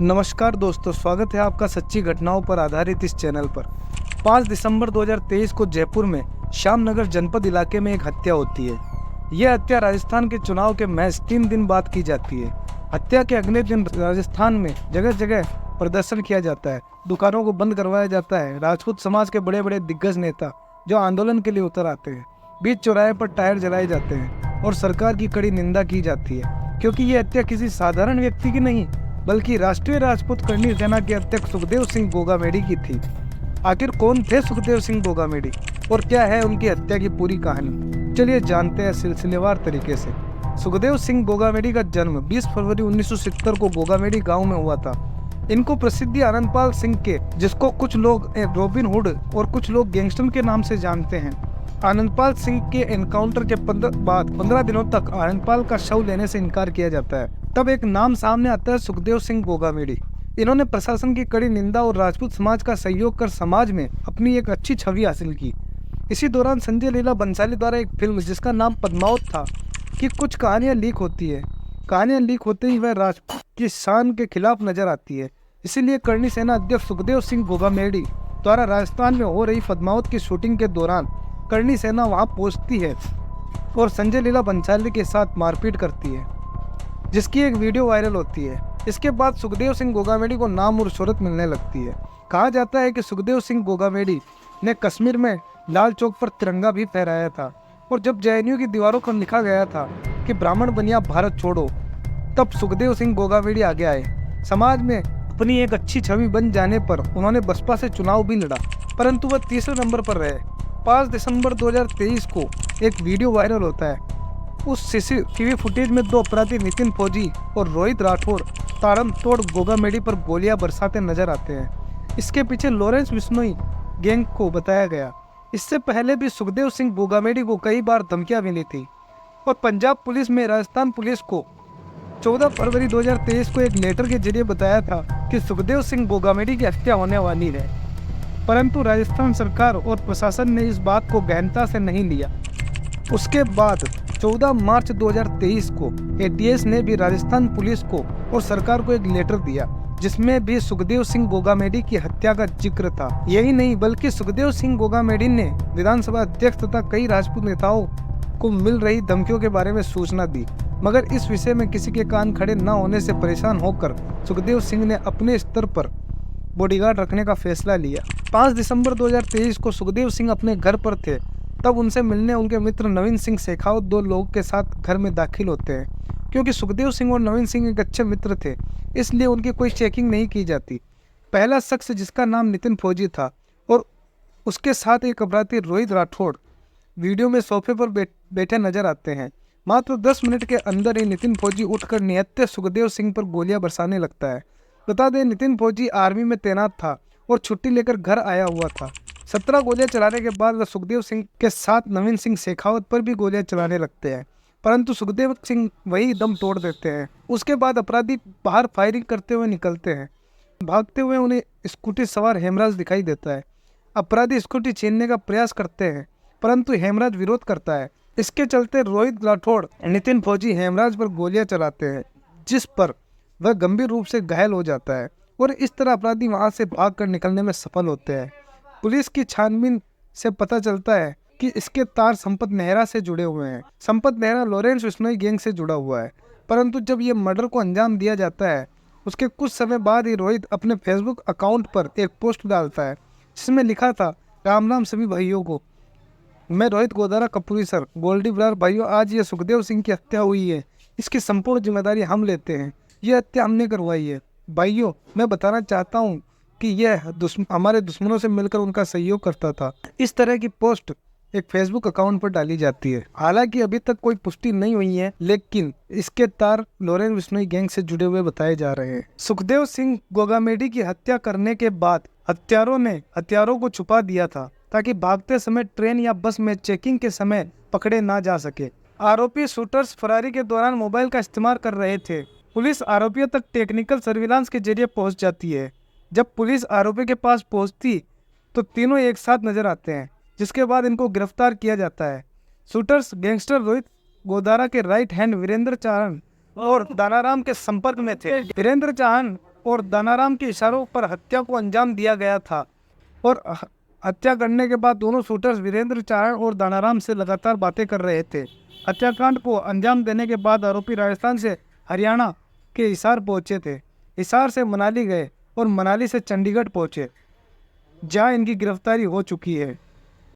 नमस्कार दोस्तों, स्वागत है आपका सच्ची घटनाओं पर आधारित इस चैनल पर। 5 दिसंबर 2023 को जयपुर में श्यामनगर जनपद इलाके में एक हत्या होती है। यह हत्या राजस्थान के चुनाव के महज 3 दिन बाद की जाती है। हत्या के अगले दिन राजस्थान में जगह जगह प्रदर्शन किया जाता है, दुकानों को बंद करवाया जाता है। राजपूत समाज के बड़े बड़े दिग्गज नेता जो आंदोलन के लिए उतर आते हैं, बीच चौराहे पर टायर जलाए जाते हैं और सरकार की कड़ी निंदा की जाती है, क्योंकि ये हत्या किसी साधारण व्यक्ति की नहीं बल्कि राष्ट्रीय राजपूत करनी सेना के अध्यक्ष सुखदेव सिंह गोगामेडी की थी। आखिर कौन थे सुखदेव सिंह गोगामेडी और क्या है उनकी हत्या की पूरी कहानी, चलिए जानते हैं सिलसिलेवार तरीके से। सुखदेव सिंह गोगामेडी का जन्म 20 फरवरी 1970 को गोगामेडी गांव में हुआ था। इनको प्रसिद्धि आनंदपाल सिंह के, जिसको कुछ लोग रॉबिन हुड और कुछ लोग गैंगस्टर के नाम से जानते हैं। आनंदपाल सिंह के एनकाउंटर के बाद 15 दिनों तक आनंदपाल का शव लेने से इनकार किया जाता है। तब एक नाम सामने आता है, सुखदेव सिंह गोगामेडी। इन्होंने प्रशासन की कड़ी निंदा और राजपूत समाज का सहयोग कर समाज में अपनी एक अच्छी छवि हासिल की। इसी दौरान संजय लीला बंसाली द्वारा एक फिल्म जिसका नाम पद्मावत था कि कुछ कहानियां लीक होती है। कहानियां लीक होते ही वह राजपूत की शान के खिलाफ नजर आती है। इसीलिए करनी सेना अध्यक्ष सुखदेव सिंह गोगामेडी द्वारा राजस्थान में हो रही पद्मावत की शूटिंग के दौरान करनी सेना वहां पहुंचती है और संजय लीला बंसाली के साथ मारपीट करती है, जिसकी एक वीडियो वायरल होती है। इसके बाद सुखदेव सिंह गोगामेडी को नाम और शोहरत मिलने लगती है। कहा जाता है कि सुखदेव सिंह गोगामेडी ने कश्मीर में लाल चौक पर तिरंगा भी फहराया था और जब जेएनयू की दीवारों पर लिखा गया था कि ब्राह्मण बनिया भारत छोड़ो, तब सुखदेव सिंह गोगामेडी आगे आए। समाज में अपनी एक अच्छी छवि बन जाने पर उन्होंने बसपा से चुनाव भी लड़ा, परंतु वह तीसरे नंबर पर रहे। 5 दिसंबर 2023 को एक वीडियो वायरल होता है। उस सीसीटीवी फुटेज में 2 अपराधी नितिन फौजी और रोहित राठौड़ ताबड़तोड़ गोगामेडी पर गोलियां बरसाते नजर आते हैं। इसके पीछे लॉरेंस बिश्नोई गैंग को बताया गया। इससे पहले भी सुखदेव सिंह गोगामेडी को कई बार धमकियां मिली थी और पंजाब पुलिस में राजस्थान पुलिस को 14 फरवरी 2023 को एक लेटर के जरिए बताया था कि सुखदेव सिंह गोगामेडी की हत्या होने वाली है, परंतु राजस्थान सरकार और प्रशासन ने इस बात को गहनता से नहीं लिया। उसके बाद 14 मार्च 2023 को एटीएस ने भी राजस्थान पुलिस को और सरकार को एक लेटर दिया, जिसमें भी सुखदेव सिंह गोगामेडी की हत्या का जिक्र था। यही नहीं बल्कि सुखदेव सिंह गोगामेडी ने विधानसभा अध्यक्ष तथा कई राजपूत नेताओं को मिल रही धमकियों के बारे में सूचना दी, मगर इस विषय में किसी के कान खड़े न होने से परेशान होकर सुखदेव सिंह ने अपने स्तर पर बॉडीगार्ड रखने का फैसला लिया। 5 दिसंबर 2023 को सुखदेव सिंह अपने घर पर थे, तब उनसे मिलने उनके मित्र नवीन सिंह शेखावत 2 लोगों के साथ घर में दाखिल होते हैं। क्योंकि सुखदेव सिंह और नवीन सिंह एक अच्छे मित्र थे, इसलिए उनकी कोई चेकिंग नहीं की जाती। पहला शख्स, जिसका नाम नितिन फौजी था, और उसके साथ एक अपराधी रोहित राठौड़ वीडियो में सोफे पर बैठे नजर आते हैं। मात्र 10 मिनट के अंदर ही नितिन फौजी उठकर निहत्थे सुखदेव सिंह पर गोलियां बरसाने लगता है। बता दें, नितिन फौजी आर्मी में तैनात था और छुट्टी लेकर घर आया हुआ था। 17 गोलियां चलाने के बाद वह सुखदेव सिंह के साथ नवीन सिंह शेखावत पर भी गोलियां चलाने लगते हैं, परंतु सुखदेव सिंह वही दम तोड़ देते हैं। उसके बाद अपराधी बाहर फायरिंग करते हुए निकलते हैं। भागते हुए उन्हें स्कूटी सवार हेमराज दिखाई देता है। अपराधी स्कूटी छीनने का प्रयास करते हैं, परंतु हेमराज विरोध करता है। इसके चलते रोहित राठौड़ नितिन फौजी हेमराज पर गोलियां चलाते हैं, जिस पर वह गंभीर रूप से घायल हो जाता है और इस तरह अपराधी वहां से भागकर निकलने में सफल होते हैं। पुलिस की छानबीन से पता चलता है कि इसके तार संपत नेहरा से जुड़े हुए हैं। संपत नेहरा लॉरेंस बिश्नोई गैंग से जुड़ा हुआ है, परंतु जब ये मर्डर को अंजाम दिया जाता है, उसके कुछ समय बाद ही रोहित अपने फेसबुक अकाउंट पर एक पोस्ट डालता है, जिसमें लिखा था, राम राम सभी भाइयों को, मैं रोहित गोदारा कपूरी सर, गोल्डी ब्रार भाइयों, आज ये सुखदेव सिंह की हत्या हुई है, इसकी संपूर्ण जिम्मेदारी हम लेते हैं। यह हत्या हमने करवाई है। भाइयों, मैं बताना चाहता हूँ कि यह हमारे दुश्मनों से मिलकर उनका सहयोग करता था। इस तरह की पोस्ट एक फेसबुक अकाउंट पर डाली जाती है। हालांकि अभी तक कोई पुष्टि नहीं हुई है, लेकिन इसके तार लॉरेंस बिश्नोई गैंग से जुड़े हुए बताए जा रहे हैं। सुखदेव सिंह गोगामेडी की हत्या करने के बाद हत्यारों ने हथियारों को छुपा दिया था, ताकि भागते समय ट्रेन या बस में चेकिंग के समय पकड़े ना जा सके। आरोपी शूटर्स फरारी के दौरान मोबाइल का इस्तेमाल कर रहे थे। पुलिस आरोपियों तक टेक्निकल सर्विलांस के जरिए पहुंच जाती है। जब पुलिस आरोपी के पास पहुंचती तो तीनों एक साथ नजर आते हैं, जिसके बाद इनको गिरफ्तार किया जाता है। शूटर्स गैंगस्टर रोहित गोदारा के राइट हैंड वीरेंद्र चाहन और दानाराम के संपर्क में थे। वीरेंद्र चाहन और दानाराम के इशारों पर हत्या को अंजाम दिया गया था। और हत्या करने के बाद दोनों शूटर्स वीरेंद्र चारण और दानाराम से लगातार बातें कर रहे थे। हत्याकांड को अंजाम देने के बाद आरोपी राजस्थान से हरियाणा के हिसार पहुंचे थे। हिसार से मनाली गए और मनाली से चंडीगढ़ पहुंचे, जहां इनकी गिरफ्तारी हो चुकी है।